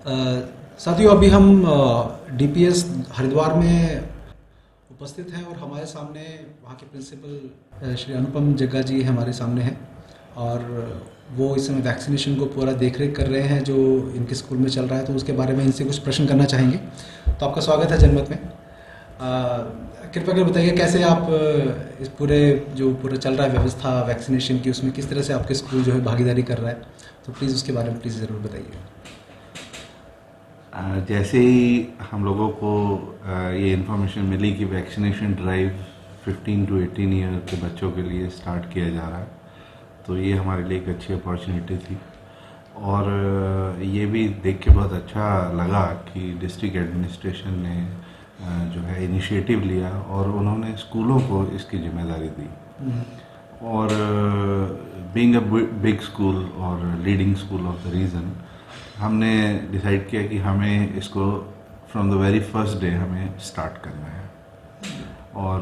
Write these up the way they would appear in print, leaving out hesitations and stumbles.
साथियों, अभी हम डीपीएस हरिद्वार में उपस्थित हैं और हमारे सामने वहाँ के प्रिंसिपल श्री अनुपम जग्गा जी हमारे सामने हैं और वो इस समय वैक्सीनेशन को पूरा देखरेख कर रहे हैं जो इनके स्कूल में चल रहा है। तो उसके बारे में इनसे कुछ प्रश्न करना चाहेंगे। तो आपका स्वागत है जनमत में। कृपया कर बताइए कैसे आप इस पूरा चल रहा है व्यवस्था वैक्सीनेशन की, उसमें किस तरह से आपके स्कूल जो है भागीदारी कर रहा है। तो प्लीज़ उसके बारे में प्लीज़ ज़रूर बताइए। जैसे ही हम लोगों को ये इन्फॉर्मेशन मिली कि वैक्सीनेशन ड्राइव 15 to 18 ईयर के बच्चों के लिए स्टार्ट किया जा रहा है, तो ये हमारे लिए एक अच्छी अपॉर्चुनिटी थी और ये भी देख के बहुत अच्छा लगा कि डिस्ट्रिक्ट एडमिनिस्ट्रेशन ने जो है इनिशिएटिव लिया और उन्होंने स्कूलों को इसकी जिम्मेदारी दी। और बीइंग अ बिग स्कूल और leading school of the region, हमने डिसाइड किया कि हमें इसको from the very first day हमें स्टार्ट करना है। और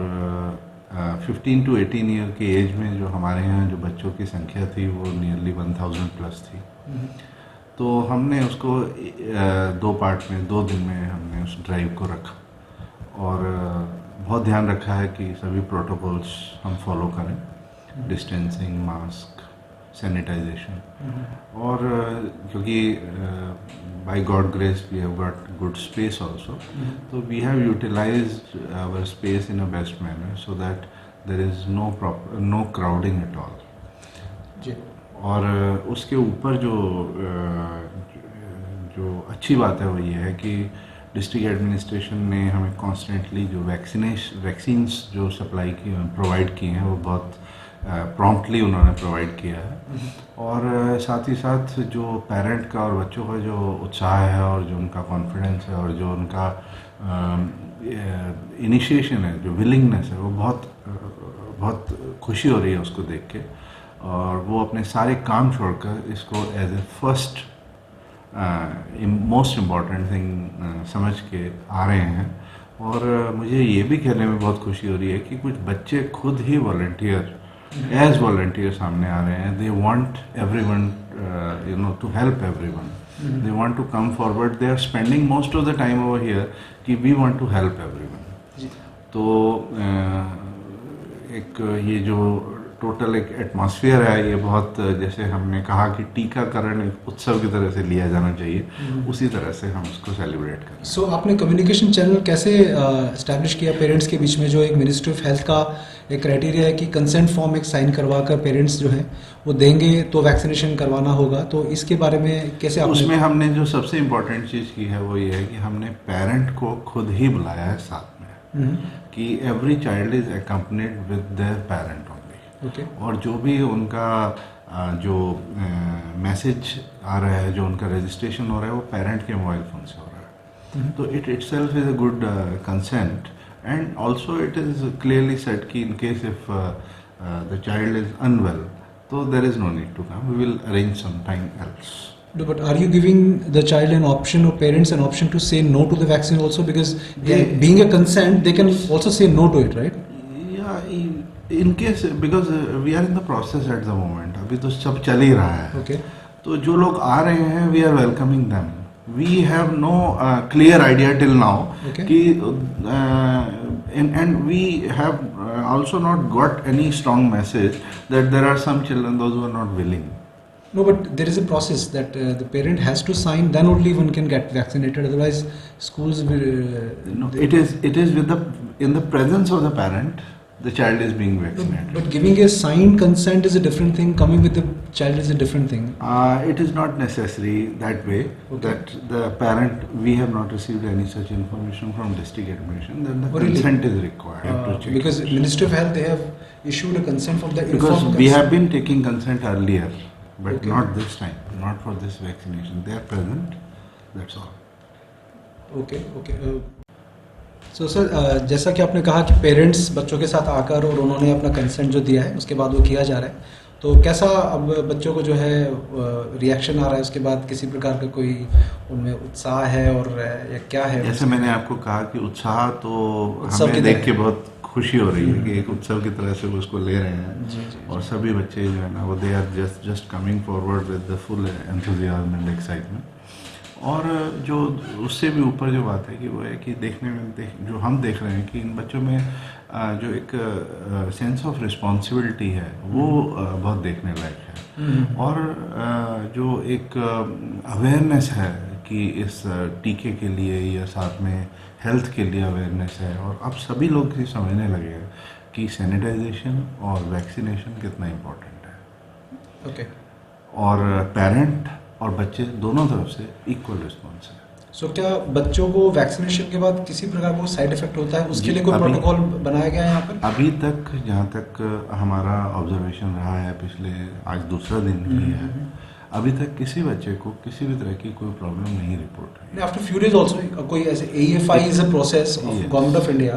15 to 18 ईयर के एज में जो हमारे यहाँ जो बच्चों की संख्या थी वो नियरली 1000 प्लस थी। तो हमने उसको 2 पार्ट में 2 दिन में हमने उस ड्राइव को रखा और बहुत ध्यान रखा है कि सभी प्रोटोकॉल्स हम फॉलो करें, डिस्टेंसिंग, मास्क, सैनिटाइजेशन। और क्योंकि by god grace we have got good space also, तो we have utilised our space in a best manner so that there is no crowding at all. और उसके ऊपर जो अच्छी बात है वो ये है कि डिस्ट्रिक्ट एडमिनिस्ट्रेशन ने हमें कॉन्स्टेंटली जो वैक्सीन्स जो सप्लाई की प्रोवाइड किए हैं वो बहुत प्रॉम्प्टली उन्होंने प्रोवाइड किया है। और साथ ही साथ जो पेरेंट का और बच्चों का जो उत्साह है और जो उनका कॉन्फिडेंस है और जो उनका इनिशिएशन है, जो विलिंगनेस है, वो बहुत खुशी हो रही है उसको देख के। और वो अपने सारे काम छोड़कर इसको as a first most important thing समझ के आ रहे हैं। और मुझे ये भी कहने में बहुत खुशी हो रही है कि कुछ बच्चे खुद ही एज वॉलंटियर सामने आ रहे हैं। They want everyone to help everyone, they want to come forward, they are spending most of the time over here कि we want to help everyone. तो एक ये जो टोटल एक एटमॉस्फेयर है, ये बहुत, जैसे हमने कहा कि टीकाकरण एक उत्सव की तरह से लिया जाना चाहिए, उसी तरह से हम उसको सेलिब्रेट करें। सो आपने कम्युनिकेशन चैनल कैसे इस्टेब्लिश किया पेरेंट्स के बीच में? जो एक मिनिस्ट्री ऑफ हेल्थ का एक क्राइटेरिया है कि कंसेंट फॉर्म एक साइन करवा कर पेरेंट्स जो हैं वो देंगे तो वैक्सीनेशन करवाना होगा, तो इसके बारे में कैसे आपने? उसमें हमने जो सबसे इम्पोर्टेंट चीज़ की है वो ये है कि हमने पेरेंट को खुद ही बुलाया है साथ में कि every child is accompanied with their parent only. और जो भी उनका जो मैसेज आ रहा है, जो उनका रजिस्ट्रेशन हो रहा है, वो पेरेंट के मोबाइल फ़ोन से हो रहा है। तो it itself is a good consent and also it is clearly set कि in case if the child is unwell, तो there is no need to come, we will arrange some time else. No, but are you giving the child an option or parents an option to say no to the vaccine also? Because being a consent, they can also say no to it, right? Yeah, in case, because we are in the process at the moment. अभी तो सब चल ही रहा है. Okay. तो जो लोग आ रहे हैं, we are welcoming them. We have no clear idea till now. Okay. कि and we have also not got any strong message that there are some children those who are not willing. No, but there is a process that the parent has to sign, then only one can get vaccinated. Otherwise, schools will. No, it is in the presence of the parent, the child is being vaccinated. But giving a signed consent is a different thing. Coming with the child is a different thing. It is not necessary that way. Okay. That the parent, we have not received any such information from district administration. Then the consent is required to check. Because Ministry of Health, they have issued a consent from the. Because we have been taking consent earlier. But not this time, not for this vaccination. They are present, that's all. Okay. So sir, जैसा कि आपने कहा कि parents बच्चों के साथ आकर और उन्होंने अपना कंसेंट जो दिया है उसके बाद वो किया जा रहा है, तो कैसा अब बच्चों को जो है रिएक्शन आ रहा है उसके बाद? किसी प्रकार का कोई उनमें उत्साह है और या क्या है? जैसे मैंने आपको कहा कि उत्साह तो हमें देख के बहुत खुशी हो रही है कि एक उत्सव की तरह से वो उसको ले रहे हैं। जी. और सभी बच्चे जो है ना, वो they are just coming forward with the full enthusiasm and excitement. और जो उससे भी ऊपर जो बात है कि वो है कि देखने में जो हम देख रहे हैं कि इन बच्चों में जो एक सेंस ऑफ रिस्पॉन्सिबिलिटी है वो बहुत देखने लायक है। और जो एक अवेयरनेस है कि इस टीके के लिए या साथ में हेल्थ के लिए अवेयरनेस है, और अब सभी लोग ये समझने लगे हैं कि सैनिटाइजेशन और वैक्सीनेशन कितना इम्पोर्टेंट है। ओके। और पेरेंट और बच्चे दोनों तरफ से इक्वल रिस्पॉन्स है। सो क्या बच्चों को वैक्सीनेशन के बाद किसी प्रकार का साइड इफेक्ट होता है, उसके लिए कोई प्रोटोकॉल बनाया गया है यहाँ पर? अभी तक जहाँ तक हमारा ऑब्जर्वेशन रहा है, पिछले आज दूसरा दिन भी है, अभी तक किसी बच्चे को किसी भी तरह की कोई प्रॉब्लम नहीं रिपोर्ट हुई। आफ्टर फ्यू डेज ऑल्सो कोई ऐसे AFI is a process of government of India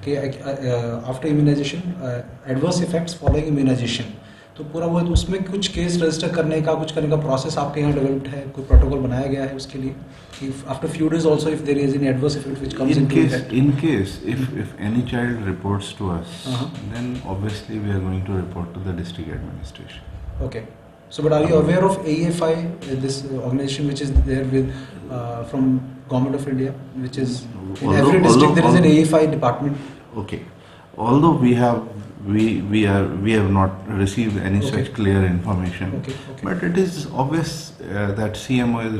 कि after immunization adverse effects following immunization, तो पूरा वो उसमें कुछ केस रजिस्टर करने का कुछ करने का प्रोसेस आपके यहाँ डेवलप्ड है, कोई प्रोटोकॉल बनाया गया है उसके लिए कि after few days also if there is any adverse effect which comes into effect? In case if any child reports to us, then obviously we are going to report to the district administration. Okay. So, but are you aware of AFI, this organization which is there with from Government of India, which is in every district there is an AFI department? Okay. Although we have not received any such clear information, but it is obvious that CMO is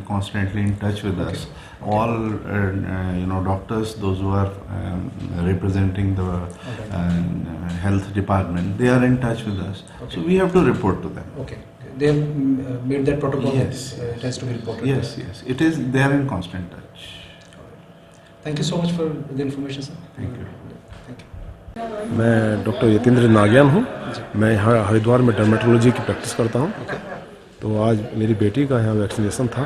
constantly in touch with us. All doctors, those who are representing the health department, they are in touch with us. So we have to report to them. Okay. They have made that protocol. Yes. It has to be reported. Yes. It is. They are in constant touch. Thank you so much for the information, sir. Thank you. मैं doctor Yatendra नागियान हूँ। मैं यहाँ हरिद्वार में dermatology की practice करता हूँ। तो आज मेरी बेटी का यहाँ वैक्सीनेशन था,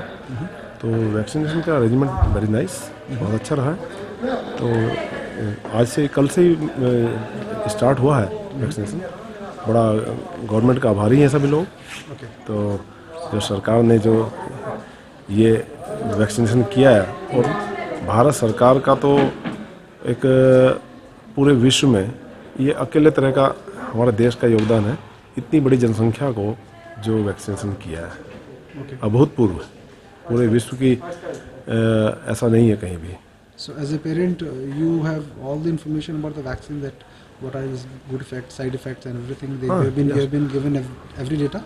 तो वैक्सीनेशन का अरेंजमेंट वेरी नाइस, बहुत अच्छा रहा है। तो आज से कल से ही स्टार्ट हुआ है वैक्सीनेशन। बड़ा गवर्नमेंट का आभारी हैं सभी लोग। तो जो सरकार ने जो ये वैक्सीनेशन किया है, और भारत सरकार का तो एक पूरे विश्व में ये अकेले तरह का हमारे देश का योगदान है, इतनी बड़ी जनसंख्या को जो वैक्सीनेशन किया है, अभूतपूर्व है। पूरे विश्व की ऐसा नहीं है कहीं भी। So as a parent, you have all the information about the vaccine, that what are its good effects, side effects, and everything. They have been given every data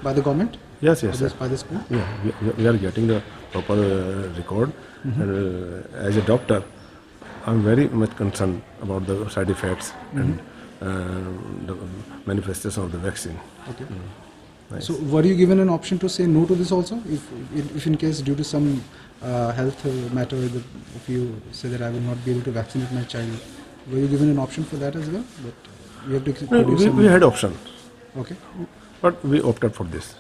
by the government. Yes. By the school. Yeah, we are getting the proper record. And as a doctor, I'm very much concerned about the side effects and the manifestation of the vaccine. Okay. Nice. So were you given an option to say no to this also, if in case due to some health matter, if you say that I will not be able to vaccinate my child, were you given an option for that as well? But you have to No, we had option, Okay. but we opted for this.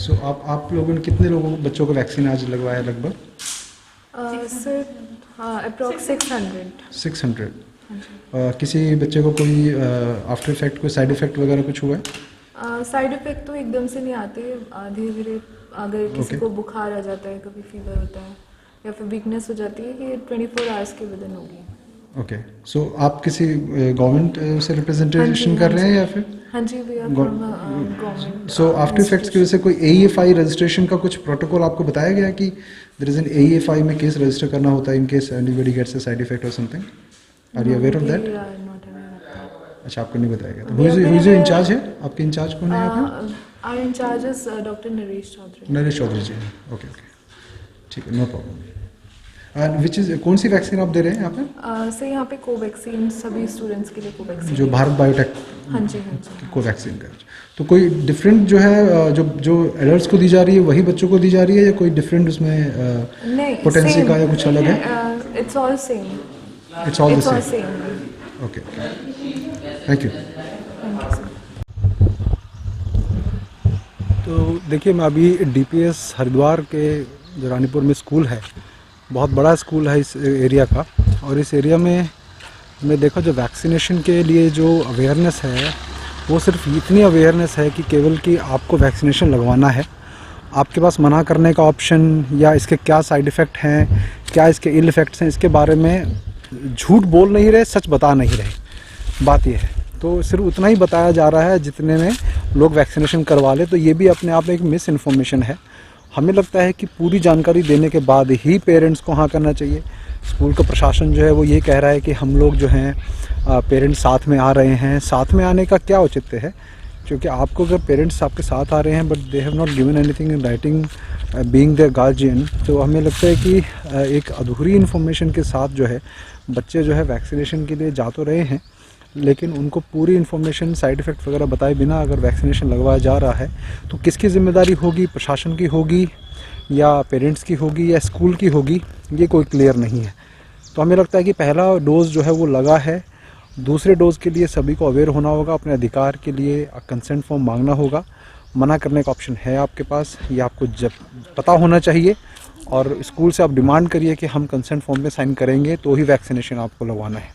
So आप लोगों ने कितने लोगों को बच्चों को vaccine आज लगवाया लगभग? Sir approx 600। किसी बच्चे को कोई आफ्टर इफेक्ट, कोई साइड इफेक्ट वगैरह कुछ हुआ है? साइड इफेक्ट तो एकदम से नहीं आते, धीरे धीरे अगर किसी को बुखार आ जाता है, कभी फीवर होता है या फिर वीकनेस हो जाती है, कि 24 आवर्स के विद इन होगी। ओके। सो आप किसी गवर्नमेंट से रिप्रेजेंटेशन कर रहे हैं या फिर? हाँ जी, we are from government. So after effects की वजह से कोई AFI रजिस्ट्रेशन का कुछ प्रोटोकॉल आपको बताया गया कि देयर इज एन AFI में केस रजिस्टर करना होता है in case anybody gets a side effect और something? Are you aware of that? अच्छा, आपको नहीं बताया गया। तो हु इज इंचार्ज है? आपके इंचार्ज कौन है यहाँ पे? Our in charge is doctor Naresh Chaudhary. Naresh Chaudhary ji. Okay, ठीक है, no problem. And which is, कौन सी वैक्सीन आप दे रहे हैं यहाँ पे? सर यहाँ पे कोवैक्सीन सभी स्टूडेंट्स के लिए कोवैक्सीन, जो भारत बायोटेक हाँ जी कोवैक्सीन का। तो कोई डिफरेंट जो है जो एडल्ट्स को दी जा रही है वही बच्चों को दी जा रही है, या कोई डिफरेंट उसमें पोटेंसी का या कुछ अलग है? It's all same. It's all the same. Okay. Thank you. तो देखिए, मैं अभी DPS हरिद्वार के जो रानीपुर में स्कूल है, बहुत बड़ा स्कूल है इस एरिया का, और इस एरिया में मैं देखा जो वैक्सीनेशन के लिए जो अवेयरनेस है, वो सिर्फ इतनी अवेयरनेस है कि केवल कि आपको वैक्सीनेशन लगवाना है, आपके पास मना करने का ऑप्शन या इसके क्या साइड इफ़ेक्ट हैं, क्या इसके इल इफ़ेक्ट्स हैं, इसके बारे में झूठ बोल नहीं रहे, सच बता नहीं रहे। बात यह है। तो सिर्फ उतना ही बताया जा रहा है जितने में लोग वैक्सीनेशन करवा ले, तो ये भी अपने आप में एक मिस इन्फॉर्मेशन है। हमें लगता है कि पूरी जानकारी देने के बाद ही पेरेंट्स को हाँ करना चाहिए। स्कूल का प्रशासन जो है वो ये कह रहा है कि हम लोग जो हैं पेरेंट्स साथ में आ रहे हैं। साथ में आने का क्या औचित्य है, क्योंकि आपको अगर पेरेंट्स आपके साथ आ रहे हैं but they have not given anything in writing being their guardian, तो हमें लगता है कि एक अधूरी इन्फॉर्मेशन के साथ जो है बच्चे जो है वैक्सीनेशन के लिए जा तो रहे हैं, लेकिन उनको पूरी इन्फॉर्मेशन साइड इफ़ेक्ट वगैरह बताए बिना अगर वैक्सीनेशन लगवाया जा रहा है तो किसकी ज़िम्मेदारी होगी, प्रशासन की होगी या पेरेंट्स की होगी या स्कूल की होगी, ये कोई क्लियर नहीं है। तो हमें लगता है कि पहला डोज़ जो है वो लगा है, दूसरे डोज़ के लिए सभी को अवेयर होना होगा, अपने अधिकार के लिए कंसेंट फॉर्म मांगना होगा। मना करने का ऑप्शन है आपके पास, ये आपको जब पता होना चाहिए, और स्कूल से आप डिमांड करिए कि हम कंसेंट फॉर्म में साइन करेंगे तो ही वैक्सीनेशन आपको लगवाना है।